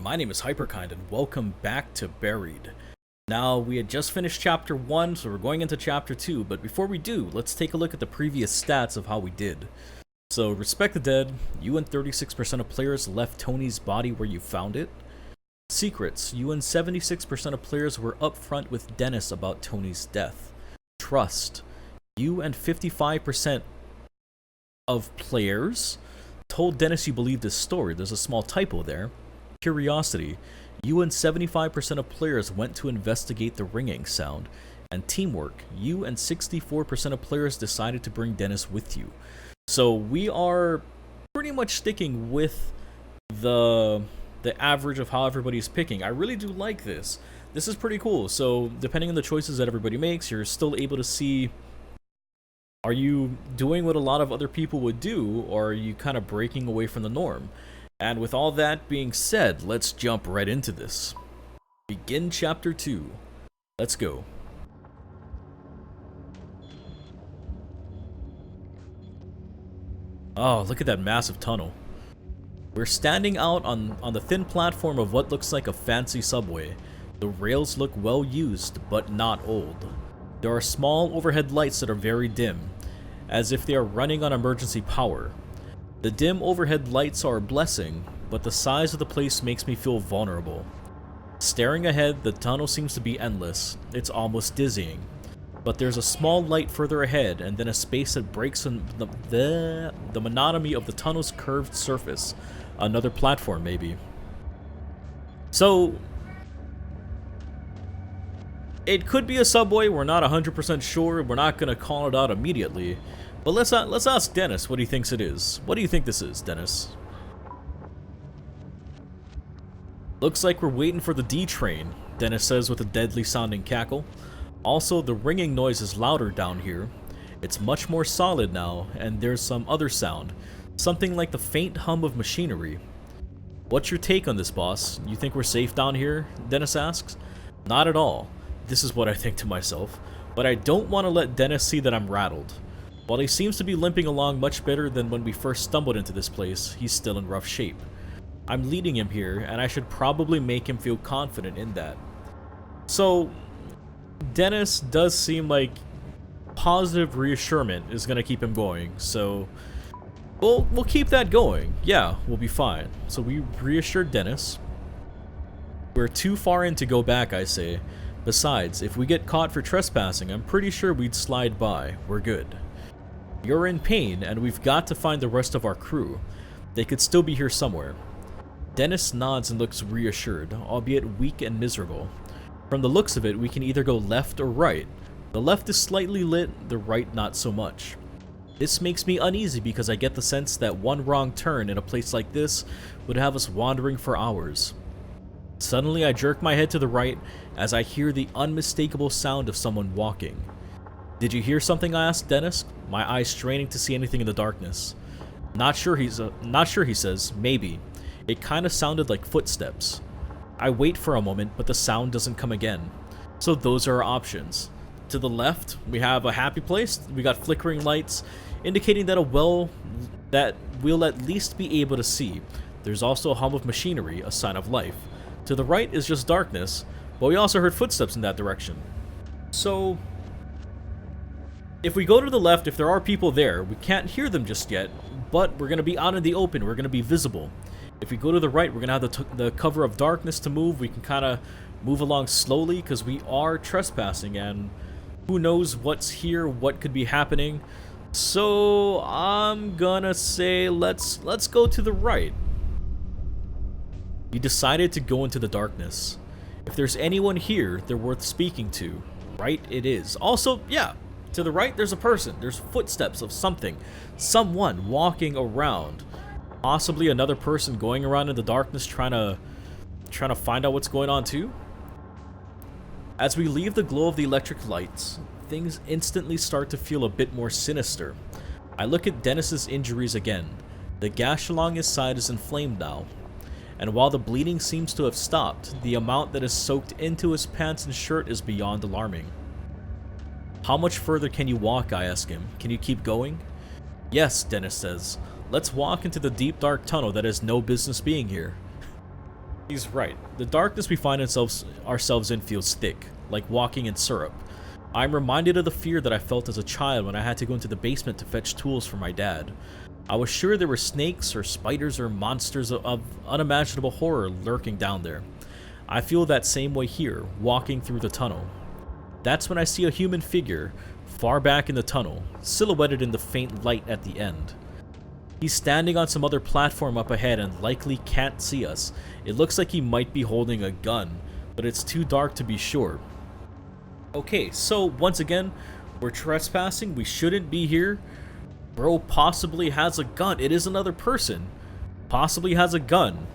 my name is Hyperkind and welcome back to Buried. Now, we had just finished chapter 1, so we're going into chapter 2, but before we do, let's take a look at the previous stats of how we did. So, respect the dead, you and 36% of players left Tony's body where you found it. Secrets, you and 76% of players were upfront with Dennis about Tony's death. Trust, you and 55% of players told Dennis you believed his story. There's a small typo there. Curiosity, you and 75% of players went to investigate the ringing sound. And teamwork, you and 64% of players decided to bring Dennis with you. So we are pretty much sticking with the average of how everybody's picking. I really do like this. This is pretty cool. So depending on the choices that everybody makes, you're still able to see, are you doing what a lot of other people would do, or are you kind of breaking away from the norm? And with all that being said, let's jump right into this. Begin chapter 2. Let's go. Oh, look at that massive tunnel. We're standing out on the thin platform of what looks like a fancy subway. The rails look well used, but not old. There are small overhead lights that are very dim, as if they are running on emergency power. The dim overhead lights are a blessing, but the size of the place makes me feel vulnerable. Staring ahead, the tunnel seems to be endless. It's almost dizzying. But there's a small light further ahead, and then a space that breaks on the monotony of the tunnel's curved surface. Another platform, maybe. So, it could be a subway. We're not 100% sure. We're not gonna call it out immediately. But let's ask Dennis what he thinks it is. What do you think this is, Dennis? Looks like we're waiting for the D train, Dennis says with a deadly sounding cackle. Also, the ringing noise is louder down here. It's much more solid now, and there's some other sound. Something like the faint hum of machinery. What's your take on this, boss? You think we're safe down here? Dennis asks. Not at all. This is what I think to myself. But I don't want to let Dennis see that I'm rattled. While he seems to be limping along much better than when we first stumbled into this place, he's still in rough shape. I'm leading him here, and I should probably make him feel confident in that. So, Dennis does seem like positive reassurance is going to keep him going, so we'll keep that going. Yeah, we'll be fine. So we reassured Dennis. We're too far in to go back, I say. Besides, if we get caught for trespassing, I'm pretty sure we'd slide by. We're good. You're in pain, and we've got to find the rest of our crew. They could still be here somewhere. Dennis nods and looks reassured, albeit weak and miserable. From the looks of it, we can either go left or right. The left is slightly lit, the right not so much. This makes me uneasy because I get the sense that one wrong turn in a place like this would have us wandering for hours. Suddenly, I jerk my head to the right as I hear the unmistakable sound of someone walking. Did you hear something? I asked Dennis, my eyes straining to see anything in the darkness. Not sure, he says. Maybe. It kind of sounded like footsteps. I wait for a moment, but the sound doesn't come again. So those are our options. To the left, we have a happy place. We got flickering lights, indicating that that we'll at least be able to see. There's also a hum of machinery, a sign of life. To the right is just darkness, but we also heard footsteps in that direction. So, if we go to the left, if there are people there, we can't hear them just yet, but we're going to be out in the open, we're going to be visible. If we go to the right, we're going to have the cover of darkness to move. We can kind of move along slowly because we are trespassing, and who knows what's here, what could be happening. So I'm gonna say let's go to the right. You decided to go into the darkness. If there's anyone here, they're worth speaking to. Right, it is. Also, yeah, to the right, there's a person. There's footsteps of something. Someone walking around. Possibly another person going around in the darkness trying to find out what's going on too. As we leave the glow of the electric lights, things instantly start to feel a bit more sinister. I look at Dennis's injuries again. The gash along his side is inflamed now. And while the bleeding seems to have stopped, the amount that is soaked into his pants and shirt is beyond alarming. How much further can you walk? I ask him. Can you keep going? Yes, Dennis says. Let's walk into the deep dark tunnel that has no business being here. He's right. The darkness we find ourselves in feels thick, like walking in syrup. I'm reminded of the fear that I felt as a child when I had to go into the basement to fetch tools for my dad. I was sure there were snakes or spiders or monsters of unimaginable horror lurking down there. I feel that same way here, walking through the tunnel. That's when I see a human figure, far back in the tunnel, silhouetted in the faint light at the end. He's standing on some other platform up ahead and likely can't see us. It looks like he might be holding a gun, but it's too dark to be sure. Okay, so once again, we're trespassing. We shouldn't be here. Bro possibly has a gun. It is another person. Possibly has a gun.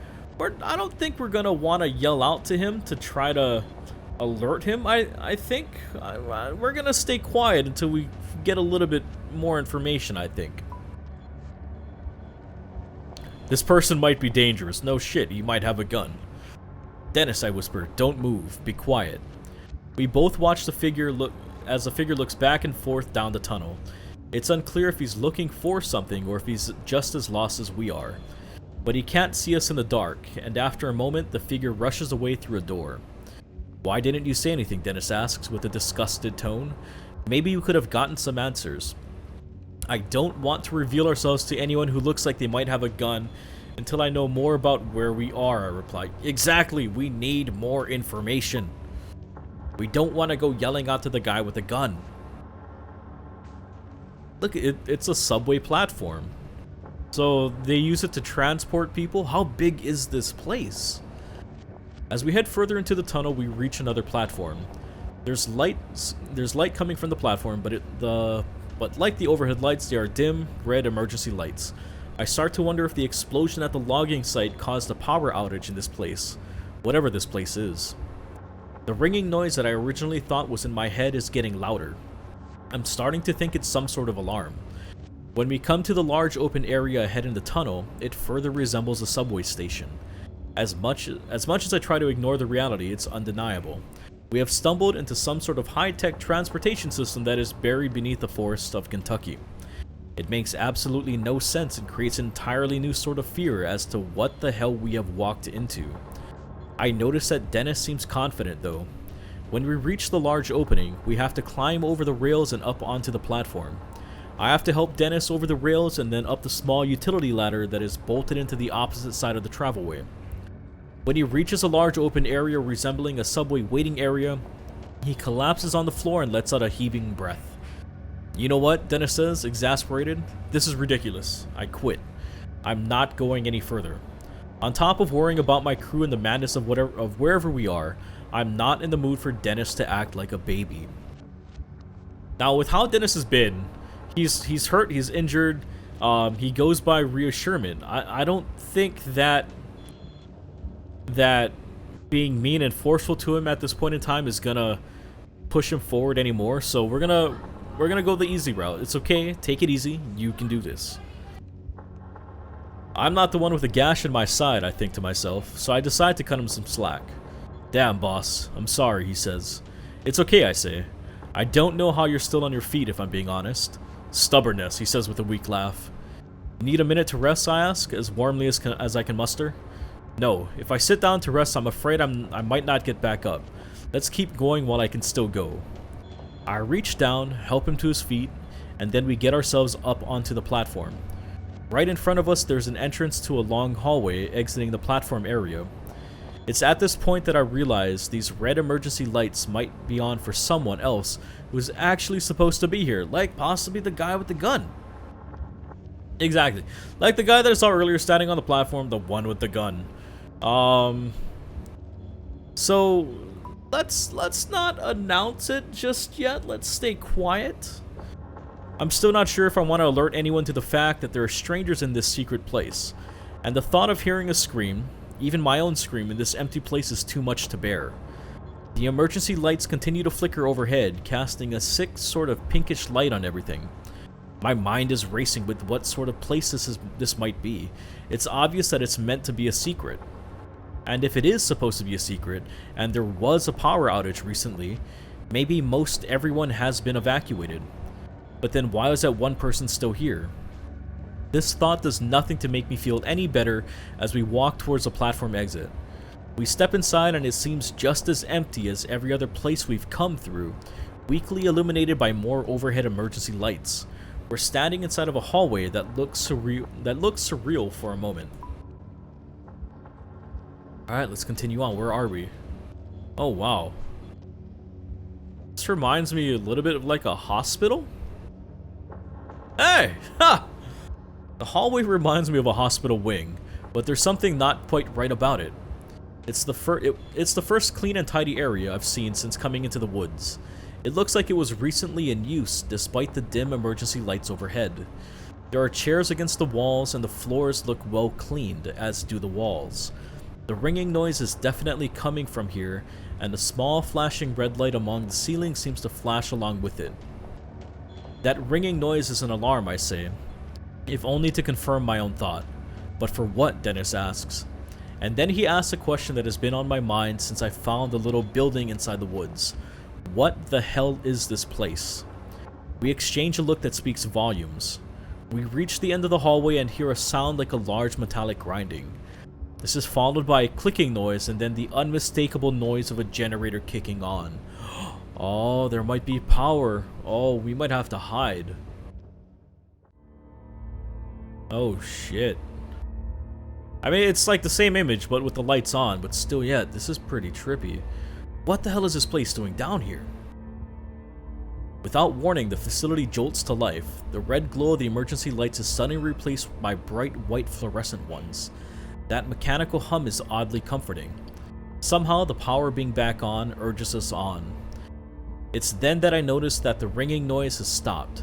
I don't think we're gonna want to yell out to him to try to alert him. I think we're gonna stay quiet until we get a little bit more information, I think. This person might be dangerous. No shit, he might have a gun. Dennis, I whisper, don't move. Be quiet. We both watch the figure as the figure looks back and forth down the tunnel. It's unclear if he's looking for something or if he's just as lost as we are. But he can't see us in the dark, and after a moment, the figure rushes away through a door. Why didn't you say anything? Dennis asks with a disgusted tone. Maybe you could have gotten some answers. I don't want to reveal ourselves to anyone who looks like they might have a gun until I know more about where we are, I reply. Exactly, we need more information. We don't want to go yelling out to the guy with a gun. Look, it's a subway platform. So they use it to transport people? How big is this place? As we head further into the tunnel, we reach another platform. There's light coming from the platform, but like the overhead lights, they are dim, red emergency lights. I start to wonder if the explosion at the logging site caused a power outage in this place, whatever this place is. The ringing noise that I originally thought was in my head is getting louder. I'm starting to think it's some sort of alarm. When we come to the large open area ahead in the tunnel, it further resembles a subway station. As much as I try to ignore the reality, it's undeniable. We have stumbled into some sort of high-tech transportation system that is buried beneath the forests of Kentucky. It makes absolutely no sense and creates an entirely new sort of fear as to what the hell we have walked into. I notice that Dennis seems confident though. When we reach the large opening, we have to climb over the rails and up onto the platform. I have to help Dennis over the rails and then up the small utility ladder that is bolted into the opposite side of the travelway. When he reaches a large open area resembling a subway waiting area, he collapses on the floor and lets out a heaving breath. You know what? Dennis says, exasperated. This is ridiculous. I quit. I'm not going any further. On top of worrying about my crew and the madness of wherever we are, I'm not in the mood for Dennis to act like a baby. Now, with how Dennis has been, he's hurt, he's injured, he goes by reassurance. I don't think that being mean and forceful to him at this point in time is gonna push him forward anymore. So we're gonna go the easy route. It's okay, take it easy, you can do this. I'm not the one with a gash in my side, I think to myself, so I decide to cut him some slack. Damn, boss, I'm sorry, he says. It's okay, I say. I don't know how you're still on your feet, if I'm being honest. Stubbornness, he says with a weak laugh. Need a minute to rest, I ask, as warmly as I can muster. No, if I sit down to rest, I'm afraid I might not get back up. Let's keep going while I can still go. I reach down, help him to his feet, and then we get ourselves up onto the platform. Right in front of us, there's an entrance to a long hallway exiting the platform area. It's at this point that I realize these red emergency lights might be on for someone else who's actually supposed to be here, like possibly the guy with the gun. Exactly. Like the guy that I saw earlier standing on the platform, the one with the gun. So let's not announce it just yet. Let's stay quiet. I'm still not sure if I want to alert anyone to the fact that there are strangers in this secret place, and the thought of hearing a scream, even my own scream, in this empty place is too much to bear. The emergency lights continue to flicker overhead, casting a sick sort of pinkish light on everything. My mind is racing with what sort of place this might be. It's obvious that it's meant to be a secret. And if it is supposed to be a secret, and there was a power outage recently, maybe most everyone has been evacuated. But then why is that one person still here? This thought does nothing to make me feel any better as we walk towards the platform exit. We step inside and it seems just as empty as every other place we've come through, weakly illuminated by more overhead emergency lights. We're standing inside of a hallway that looks surreal for a moment. Alright, let's continue on. Where are we? Oh, wow. This reminds me a little bit of like a hospital? Hey! Ha! The hallway reminds me of a hospital wing, but there's something not quite right about it. It's the first clean and tidy area I've seen since coming into the woods. It looks like it was recently in use despite the dim emergency lights overhead. There are chairs against the walls and the floors look well cleaned, as do the walls. The ringing noise is definitely coming from here, and a small flashing red light along the ceiling seems to flash along with it. That ringing noise is an alarm, I say, if only to confirm my own thought. But for what? Dennis asks. And then he asks a question that has been on my mind since I found the little building inside the woods. What the hell is this place? We exchange a look that speaks volumes. We reach the end of the hallway and hear a sound like a large metallic grinding. This is followed by a clicking noise and then the unmistakable noise of a generator kicking on. Oh, there might be power. Oh, we might have to hide. Oh shit. I mean, it's like the same image but with the lights on, but still, yeah, this is pretty trippy. What the hell is this place doing down here? Without warning, the facility jolts to life. The red glow of the emergency lights is suddenly replaced by bright white fluorescent ones. That mechanical hum is oddly comforting. Somehow, the power being back on urges us on. It's then that I notice that the ringing noise has stopped.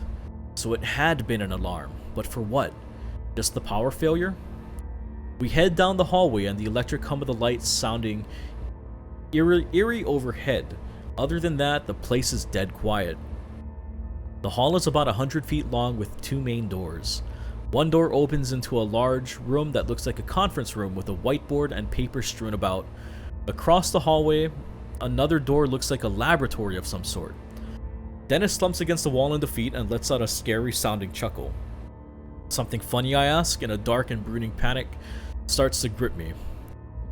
So it had been an alarm, but for what? Just the power failure? We head down the hallway and the electric hum of the lights sounding eerie overhead. Other than that, the place is dead quiet. The hall is about 100 feet long with two main doors. One door opens into a large room that looks like a conference room with a whiteboard and paper strewn about. Across the hallway, another door looks like a laboratory of some sort. Dennis slumps against the wall in defeat and lets out a scary sounding chuckle. Something funny, I ask, and a dark and brooding panic starts to grip me.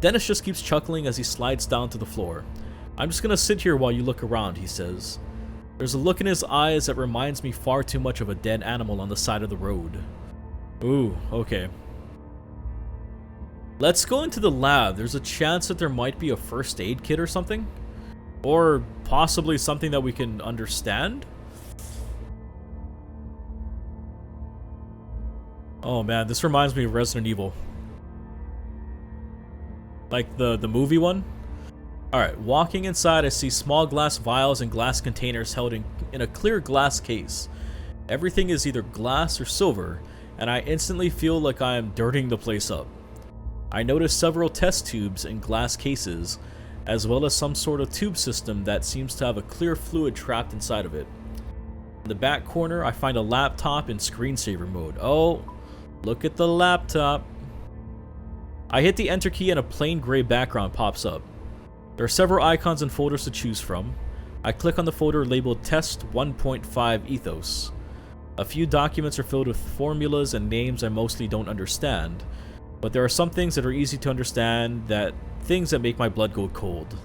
Dennis just keeps chuckling as he slides down to the floor. I'm just gonna sit here while you look around, he says. There's a look in his eyes that reminds me far too much of a dead animal on the side of the road. Ooh, okay. Let's go into the lab. There's a chance that there might be a first aid kit or something? Or possibly something that we can understand? Oh man, this reminds me of Resident Evil. Like the movie one? Alright, walking inside I see small glass vials and glass containers held in a clear glass case. Everything is either glass or silver, and I instantly feel like I am dirtying the place up. I notice several test tubes in glass cases, as well as some sort of tube system that seems to have a clear fluid trapped inside of it. In the back corner, I find a laptop in screensaver mode. Oh, look at the laptop. I hit the enter key and a plain gray background pops up. There are several icons and folders to choose from. I click on the folder labeled Test 1.5 Ethos. A few documents are filled with formulas and names I mostly don't understand, but there are some things that are easy to understand, things that make my blood go cold.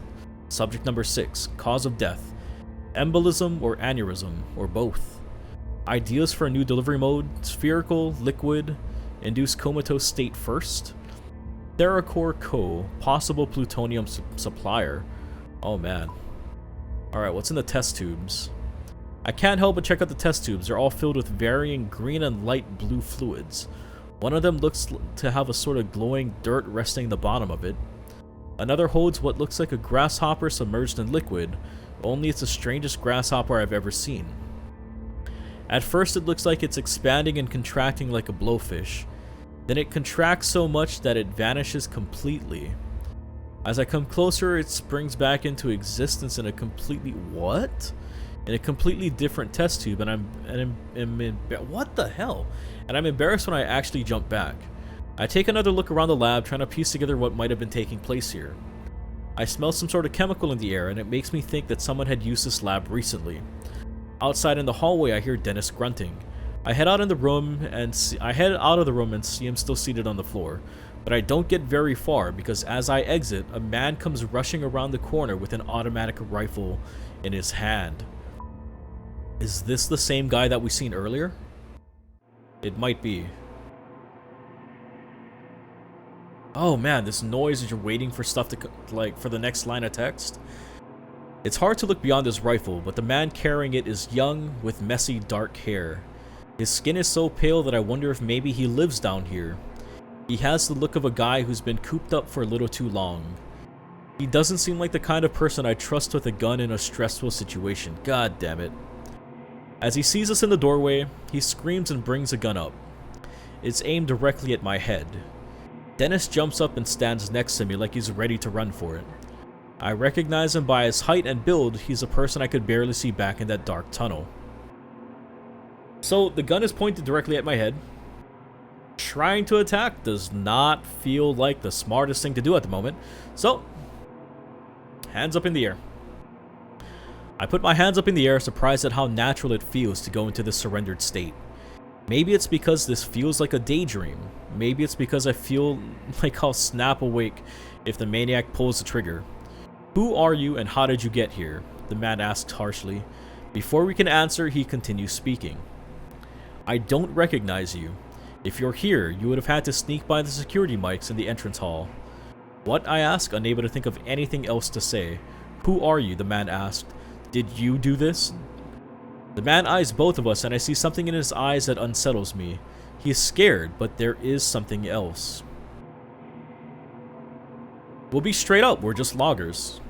Subject number 6, cause of death, embolism or aneurysm, or both. Ideas for a new delivery mode, spherical, liquid, induced comatose state first. TheraCore Co., possible plutonium supplier. Oh man. Alright, what's in the test tubes? I can't help but check out the test tubes. They're all filled with varying green and light blue fluids. One of them looks to have a sort of glowing dirt resting the bottom of it. Another holds what looks like a grasshopper submerged in liquid, only it's the strangest grasshopper I've ever seen. At first it looks like it's expanding and contracting like a blowfish. Then it contracts so much that it vanishes completely. As I come closer, it springs back into existence in a completely in a completely different test tube, what the hell? And I'm embarrassed when I actually jump back. I take another look around the lab, trying to piece together what might have been taking place here. I smell some sort of chemical in the air, and it makes me think that someone had used this lab recently. Outside in the hallway, I hear Dennis grunting. I head out of the room and see him still seated on the floor, But I don't get very far because as I exit, a man comes rushing around the corner with an automatic rifle in his hand. Is this the same guy that we seen earlier? It might be. Oh man, this noise as you're waiting for stuff to, like, for the next line of text. It's hard to look beyond this rifle, but the man carrying it is young with messy dark hair. His skin is so pale that I wonder if maybe he lives down here. He has the look of a guy who's been cooped up for a little too long. He doesn't seem like the kind of person I trust with a gun in a stressful situation. God damn it. As he sees us in the doorway, he screams and brings a gun up. It's aimed directly at my head. Dennis jumps up and stands next to me like he's ready to run for it. I recognize him by his height and build. He's a person I could barely see back in that dark tunnel. So the gun is pointed directly at my head. Trying to attack does not feel like the smartest thing to do at the moment. So, hands up in the air. I put my hands up in the air, surprised at how natural it feels to go into this surrendered state. Maybe it's because this feels like a daydream. Maybe it's because I feel like I'll snap awake if the maniac pulls the trigger. Who are you and how did you get here? The man asked harshly. Before we can answer, he continues speaking. I don't recognize you. If you're here, you would have had to sneak by the security mics in the entrance hall. What? I ask, unable to think of anything else to say. Who are you? The man asked. Did you do this? The man eyes both of us and I see something in his eyes that unsettles me. He is scared, but there is something else. We'll be straight up, we're just loggers.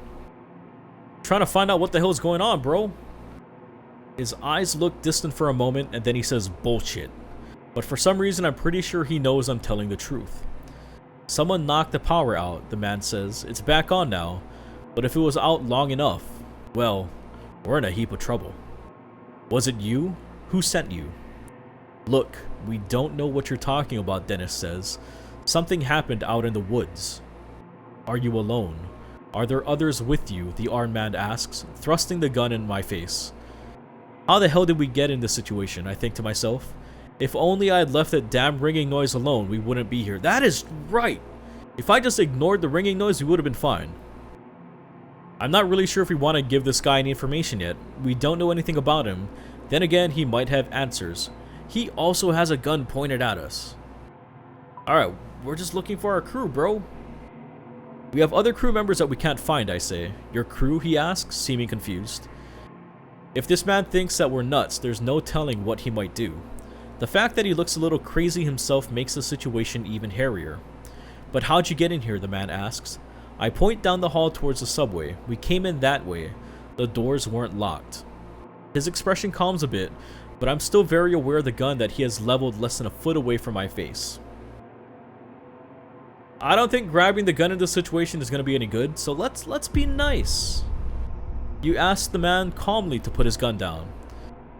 Trying to find out what the hell's going on, bro. His eyes look distant for a moment and then he says bullshit. But for some reason I'm pretty sure he knows I'm telling the truth. Someone knocked the power out, the man says. It's back on now. But if it was out long enough, well, we're in a heap of trouble. Was it you? Who sent you? Look, we don't know what you're talking about, Dennis says. Something happened out in the woods. Are you alone? Are there others with you? The armed man asks, thrusting the gun in my face. How the hell did we get in this situation? I think to myself. If only I had left that damn ringing noise alone, we wouldn't be here. That is right! If I just ignored the ringing noise, we would have been fine. I'm not really sure if we want to give this guy any information yet. We don't know anything about him. Then again, he might have answers. He also has a gun pointed at us. Alright, we're just looking for our crew, bro. We have other crew members that we can't find, I say. Your crew, he asks, seeming confused. If this man thinks that we're nuts, there's no telling what he might do. The fact that he looks a little crazy himself makes the situation even hairier. But how'd you get in here, the man asks. I point down the hall towards the subway. We came in that way. The doors weren't locked. His expression calms a bit, but I'm still very aware of the gun that he has leveled less than a foot away from my face. I don't think grabbing the gun in this situation is going to be any good, so let's be nice. You ask the man calmly to put his gun down.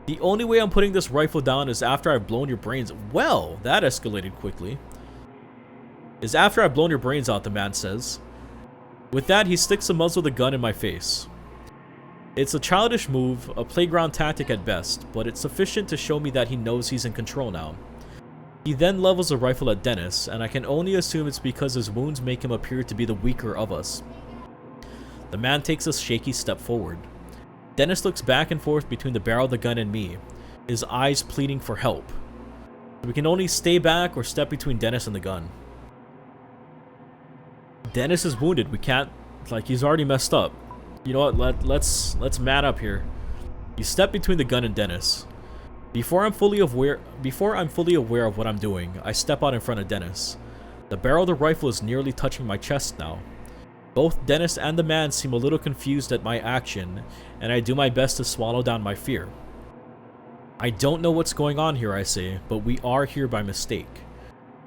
The only way I'm putting this rifle down is after I've blown your brains. Well, that escalated quickly. Is after I've blown your brains out, the man says. With that, he sticks the muzzle of the gun in my face. It's a childish move, a playground tactic at best, but it's sufficient to show me that he knows he's in control now. He then levels the rifle at Dennis, and I can only assume it's because his wounds make him appear to be the weaker of us. The man takes a shaky step forward. Dennis looks back and forth between the barrel of the gun and me, his eyes pleading for help. We can only stay back or step between Dennis and the gun. Dennis is wounded. We can't, like, he's already messed up. You know what, let's man up here. You step between the gun and Dennis. Before I'm fully aware of what I'm doing, I step out in front of Dennis. The barrel of the rifle is nearly touching my chest now. Both Dennis and the man seem a little confused at my action, and I do my best to swallow down my fear. I don't know what's going on here, I say, but we are here by mistake.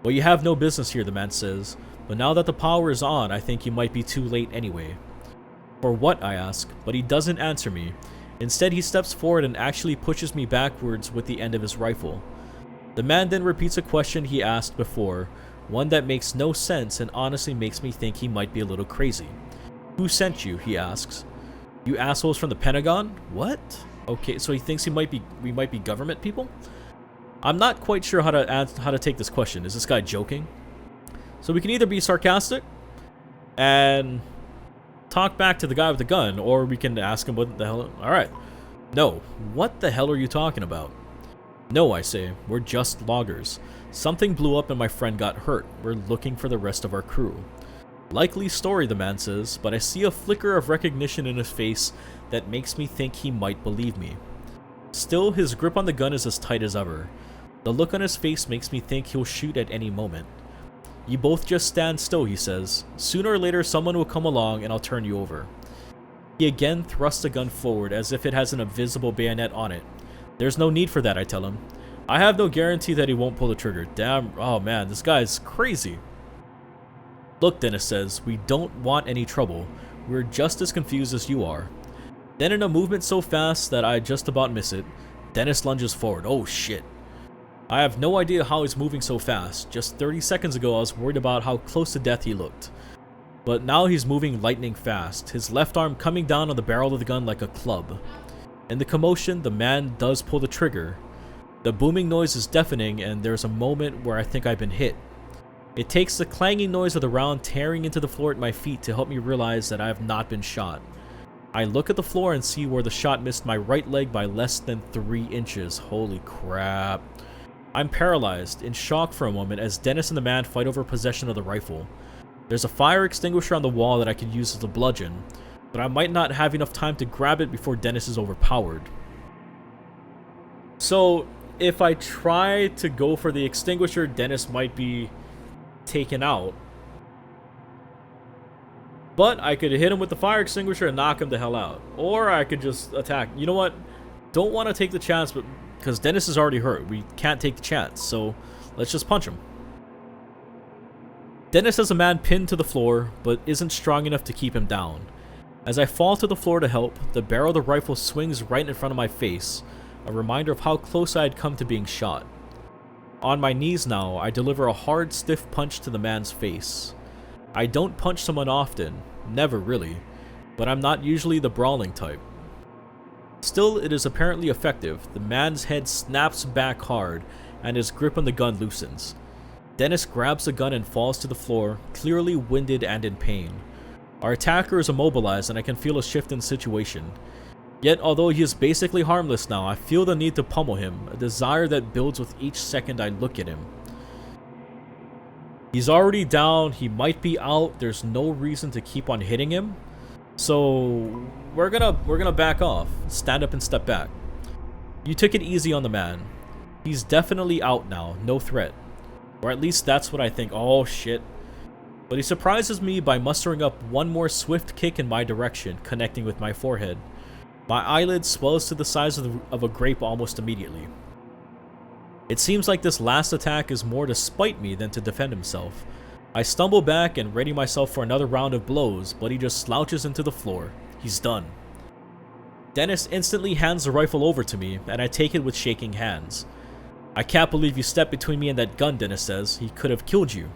Well, you have no business here, the man says, but now that the power is on, I think you might be too late anyway. For what, I ask, but he doesn't answer me. Instead, he steps forward and actually pushes me backwards with the end of his rifle. The man then repeats a question he asked before, one that makes no sense and honestly makes me think he might be a little crazy. Who sent you? He asks. You assholes from the Pentagon? What? Okay, so he thinks we might be government people? I'm not quite sure how to take this question. Is this guy joking? So we can either be sarcastic and talk back to the guy with the gun, or we can ask him what the hell. Alright. No. What the hell are you talking about? No, I say. We're just loggers. Something blew up and my friend got hurt. We're looking for the rest of our crew. Likely story, the man says, but I see a flicker of recognition in his face that makes me think he might believe me. Still, his grip on the gun is as tight as ever. The look on his face makes me think he'll shoot at any moment. You both just stand still, he says. Sooner or later, someone will come along and I'll turn you over. He again thrusts the gun forward as if it has an invisible bayonet on it. There's no need for that, I tell him. I have no guarantee that he won't pull the trigger. Damn, oh man, this guy's crazy. Look, Dennis says, we don't want any trouble. We're just as confused as you are. Then in a movement so fast that I just about miss it, Dennis lunges forward. Oh shit. I have no idea how he's moving so fast. Just 30 seconds ago I was worried about how close to death he looked. But now he's moving lightning fast, his left arm coming down on the barrel of the gun like a club. In the commotion, the man does pull the trigger. The booming noise is deafening and there's a moment where I think I've been hit. It takes the clanging noise of the round tearing into the floor at my feet to help me realize that I have not been shot. I look at the floor and see where the shot missed my right leg by less than 3 inches. Holy crap. I'm paralyzed, in shock for a moment as Dennis and the man fight over possession of the rifle. There's a fire extinguisher on the wall that I could use as a bludgeon, but I might not have enough time to grab it before Dennis is overpowered. So, if I try to go for the extinguisher, Dennis might be taken out. But I could hit him with the fire extinguisher and knock him the hell out. Or I could just attack. You know what? Don't want to take the chance, but because Dennis is already hurt. We can't take the chance, so let's just punch him. Dennis has a man pinned to the floor, but isn't strong enough to keep him down. As I fall to the floor to help, the barrel of the rifle swings right in front of my face, a reminder of how close I had come to being shot. On my knees now, I deliver a hard, stiff punch to the man's face. I don't punch someone often, never really, but I'm not usually the brawling type. Still, it is apparently effective. The man's head snaps back hard, and his grip on the gun loosens. Dennis grabs the gun and falls to the floor, clearly winded and in pain. Our attacker is immobilized and I can feel a shift in situation. Yet, although he is basically harmless now, I feel the need to pummel him, a desire that builds with each second I look at him. He's already down, he might be out, there's no reason to keep on hitting him. So, we're gonna back off, stand up and step back. You took it easy on the man. He's definitely out now, no threat. Or at least that's what I think. Oh shit. But he surprises me by mustering up one more swift kick in my direction, connecting with my forehead. My eyelid swells to the size of a grape almost immediately. It seems like this last attack is more to spite me than to defend himself. I stumble back and ready myself for another round of blows, but he just slouches into the floor. He's done. Dennis instantly hands the rifle over to me, and I take it with shaking hands. I can't believe you stepped between me and that gun, Dennis says. He could have killed you.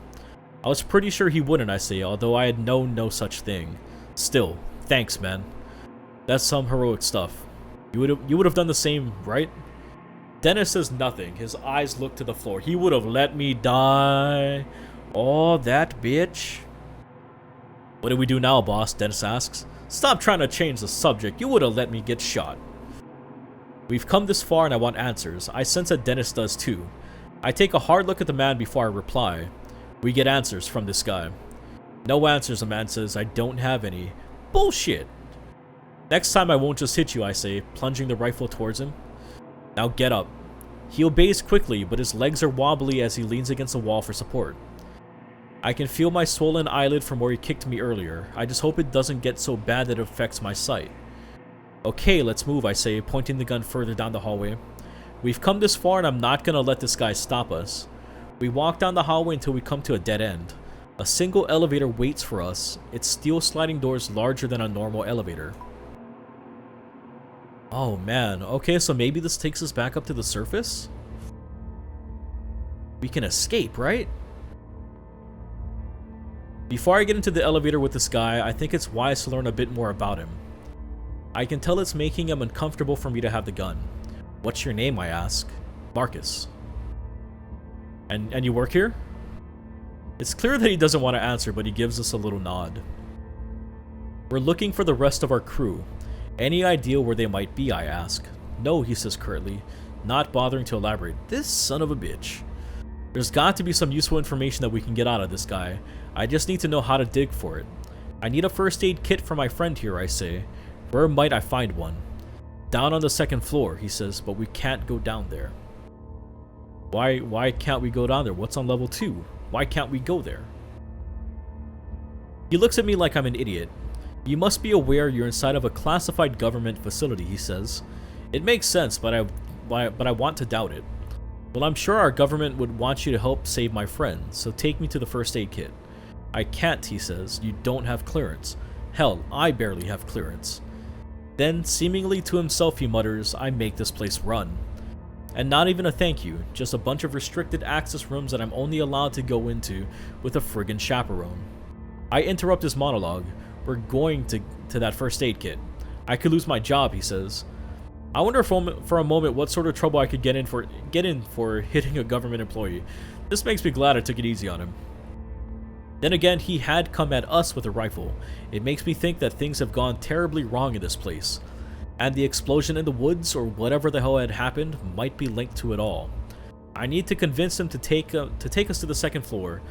I was pretty sure he wouldn't, I say, although I had known no such thing. Still, thanks, man. That's some heroic stuff. You would have done the same, right? Dennis says nothing. His eyes look to the floor. He would have let me die. Oh, that bitch. What do we do now, boss? Dennis asks. Stop trying to change the subject. You would have let me get shot. We've come this far and I want answers. I sense that Dennis does too. I take a hard look at the man before I reply. We get answers from this guy. No answers, the man says. I don't have any. Bullshit. Next time I won't just hit you, I say, plunging the rifle towards him. Now get up. He obeys quickly, but his legs are wobbly as he leans against the wall for support. I can feel my swollen eyelid from where he kicked me earlier. I just hope it doesn't get so bad that it affects my sight. Okay, let's move, I say, pointing the gun further down the hallway. We've come this far and I'm not gonna let this guy stop us. We walk down the hallway until we come to a dead end. A single elevator waits for us, its steel sliding doors larger than a normal elevator. Oh man, okay, so maybe this takes us back up to the surface? We can escape, right? Before I get into the elevator with this guy, I think it's wise to learn a bit more about him. I can tell it's making him uncomfortable for me to have the gun. What's your name, I ask. Marcus. And you work here? It's clear that he doesn't want to answer, but he gives us a little nod. We're looking for the rest of our crew. Any idea where they might be, I ask. No, he says curtly, not bothering to elaborate. This son of a bitch. There's got to be some useful information that we can get out of this guy. I just need to know how to dig for it. I need a first aid kit for my friend here, I say. Where might I find one? Down on the second floor, he says, but we can't go down there. Why can't we go down there? What's on level 2? Why can't we go there? He looks at me like I'm an idiot. You must be aware you're inside of a classified government facility, he says. It makes sense, but I want to doubt it. Well, I'm sure our government would want you to help save my friend, so take me to the first aid kit. I can't, he says. You don't have clearance. Hell, I barely have clearance. Then, seemingly to himself, he mutters, I make this place run. And not even a thank you, just a bunch of restricted access rooms that I'm only allowed to go into with a friggin' chaperone. I interrupt his monologue. We're going to that first aid kit. I could lose my job, he says. I wonder for a moment what sort of trouble I could get in for hitting a government employee. This makes me glad I took it easy on him. Then again, he had come at us with a rifle. It makes me think that things have gone terribly wrong in this place. And the explosion in the woods, or whatever the hell had happened, might be linked to it all. I need to convince him to take us to the second floor,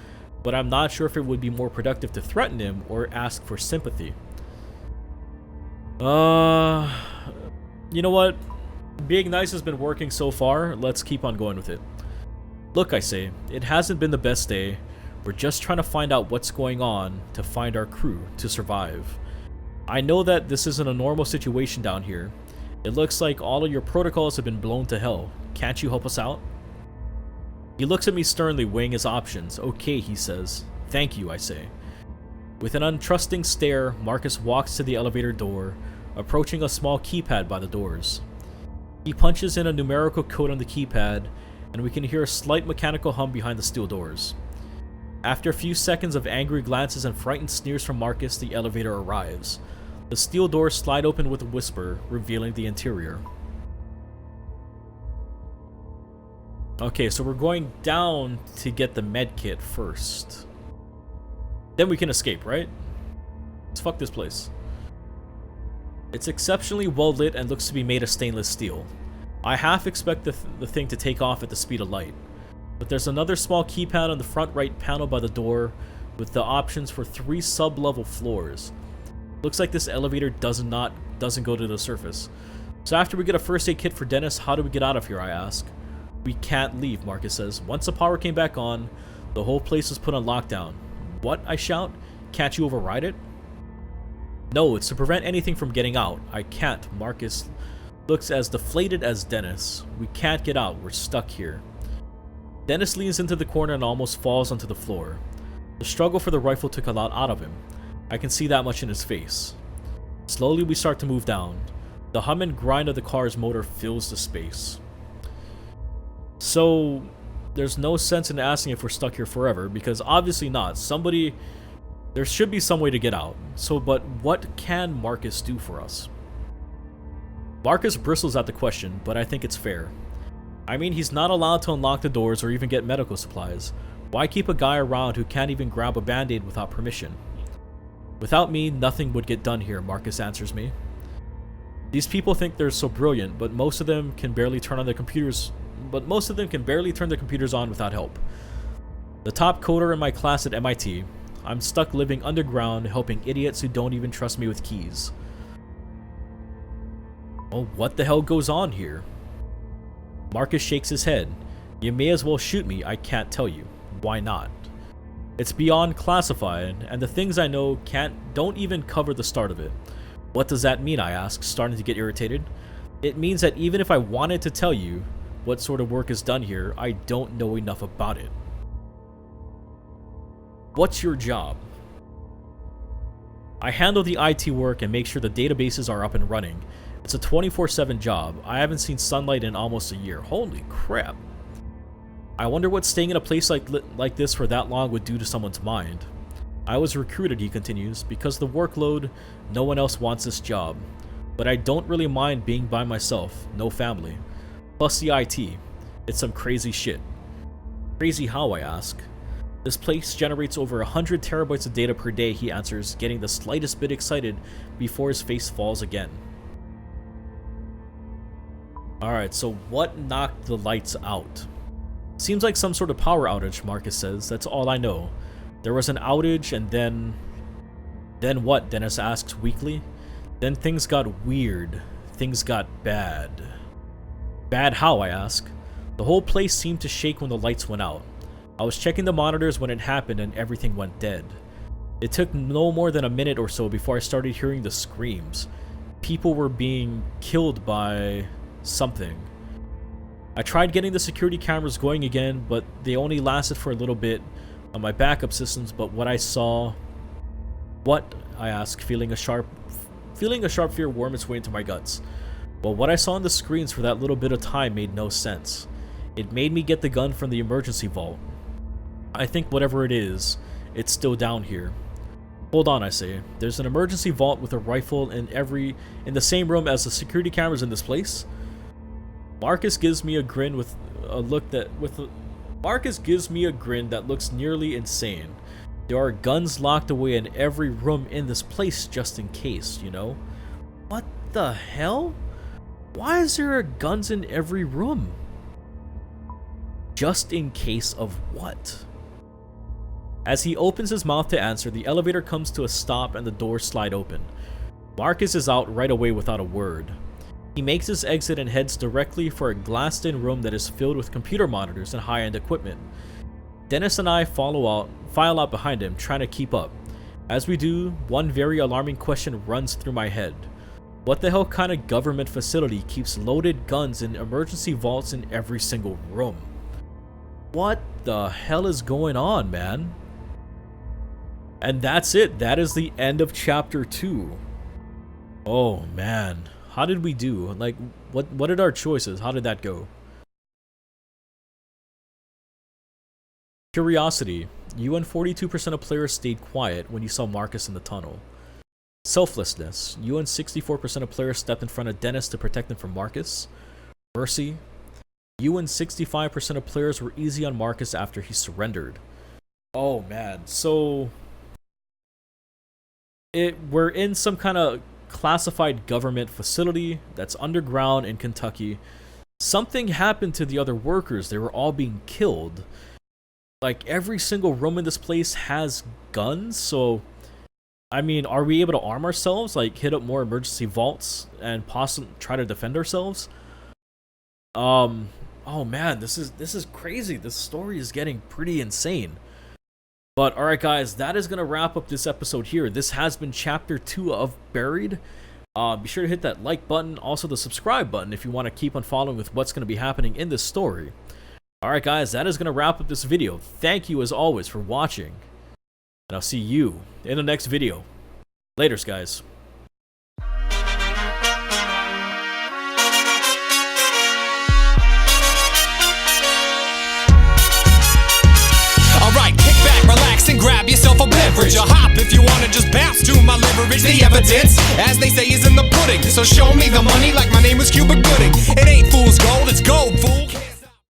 but I'm not sure if it would be more productive to threaten him or ask for sympathy. You know what? Being nice has been working so far. Let's keep on going with it. Look, I say, it hasn't been the best day. We're just trying to find out what's going on to find our crew to survive. I know that this isn't a normal situation down here. It looks like all of your protocols have been blown to hell. Can't you help us out? He looks at me sternly, weighing his options. Okay, he says. Thank you, I say. With an untrusting stare, Marcus walks to the elevator door, approaching a small keypad by the doors. He punches in a numerical code on the keypad, and we can hear a slight mechanical hum behind the steel doors. After a few seconds of angry glances and frightened sneers from Marcus, the elevator arrives. The steel doors slide open with a whisper, revealing the interior. Okay, so we're going down to get the med kit first. Then we can escape, right? Let's fuck this place. It's exceptionally well lit and looks to be made of stainless steel. I half expect the thing to take off at the speed of light. But there's another small keypad on the front right panel by the door with the options for 3 sub-level floors. Looks like this elevator doesn't go to the surface. So after we get a first aid kit for Dennis, how do we get out of here, I ask. We can't leave, Marcus says. Once the power came back on, the whole place was put on lockdown. What? I shout. Can't you override it? No, it's to prevent anything from getting out. I can't. Marcus looks as deflated as Dennis. We can't get out. We're stuck here. Dennis leans into the corner and almost falls onto the floor. The struggle for the rifle took a lot out of him. I can see that much in his face. Slowly we start to move down. The hum and grind of the car's motor fills the space. So, there's no sense in asking if we're stuck here forever, because obviously not. There should be some way to get out. But what can Marcus do for us? Marcus bristles at the question, but I think it's fair. I mean, he's not allowed to unlock the doors or even get medical supplies. Why keep a guy around who can't even grab a band-aid without permission? Without me, nothing would get done here, Marcus answers me. These people think they're so brilliant, but most of them can barely turn their computers on without help. The top coder in my class at MIT, I'm stuck living underground helping idiots who don't even trust me with keys. Well, what the hell goes on here? Marcus shakes his head. You may as well shoot me, I can't tell you. Why not? It's beyond classified, and the things I know don't even cover the start of it. What does that mean, I ask, starting to get irritated. It means that even if I wanted to tell you what sort of work is done here, I don't know enough about it. What's your job? I handle the IT work and make sure the databases are up and running. It's a 24/7 job. I haven't seen sunlight in almost a year. Holy crap. I wonder what staying in a place like this for that long would do to someone's mind. I was recruited, he continues, because the workload, no one else wants this job. But I don't really mind being by myself, no family. Plus the IT. It's some crazy shit. Crazy how, I ask. This place generates over 100 terabytes of data per day, he answers, getting the slightest bit excited before his face falls again. Alright, so what knocked the lights out? Seems like some sort of power outage, Marcus says. That's all I know. There was an outage and then... Then what? Dennis asks weakly. Then things got weird. Things got bad. Bad how, I ask. The whole place seemed to shake when the lights went out. I was checking the monitors when it happened and everything went dead. It took no more than a minute or so before I started hearing the screams. People were being killed by something. I tried getting the security cameras going again, but they only lasted for a little bit on my backup systems, but what I saw... What? I asked, feeling a sharp fear worm its way into my guts. Well, what I saw on the screens for that little bit of time made no sense. It made me get the gun from the emergency vault. I think whatever it is, it's still down here. Hold on, I say. There's an emergency vault with a rifle in the same room as the security cameras in this place? Marcus gives me a grin that looks nearly insane. There are guns locked away in every room in this place just in case, you know? What the hell? Why is there guns in every room? Just in case of what? As he opens his mouth to answer, the elevator comes to a stop and the doors slide open. Marcus is out right away without a word. He makes his exit and heads directly for a glassed-in room that is filled with computer monitors and high-end equipment. Dennis and I file out behind him, trying to keep up. As we do, one very alarming question runs through my head. What the hell kind of government facility keeps loaded guns in emergency vaults in every single room? What the hell is going on, man? And that's it. That is the end of chapter 2. Oh, man. How did we do? Like, what did our choices? How did that go? Curiosity. You and 42% of players stayed quiet when you saw Marcus in the tunnel. Selflessness. You and 64% of players stepped in front of Dennis to protect him from Marcus. Mercy. You and 65% of players were easy on Marcus after he surrendered. Oh, man. So... we're in some kind of classified government facility that's underground in Kentucky. Something happened to the other workers. They were all being killed. Like, every single room in this place has guns, so... I mean, are we able to arm ourselves? Like, hit up more emergency vaults and possibly try to defend ourselves? Oh man, this is crazy. This story is getting pretty insane. But alright guys, that is going to wrap up this episode here. This has been chapter 2 of Buried. Be sure to hit that like button, also the subscribe button if you want to keep on following with what's going to be happening in this story. Alright guys, that is going to wrap up this video. Thank you as always for watching. And I'll see you in the next video. Laters, guys. Alright, kick back, relax, and grab yourself a beverage. Or hop if you wanna just bounce to my leverage. The evidence, as they say, is in the pudding. So show me the money like my name was Cuba Gooding. It ain't fool's gold, it's gold, fool.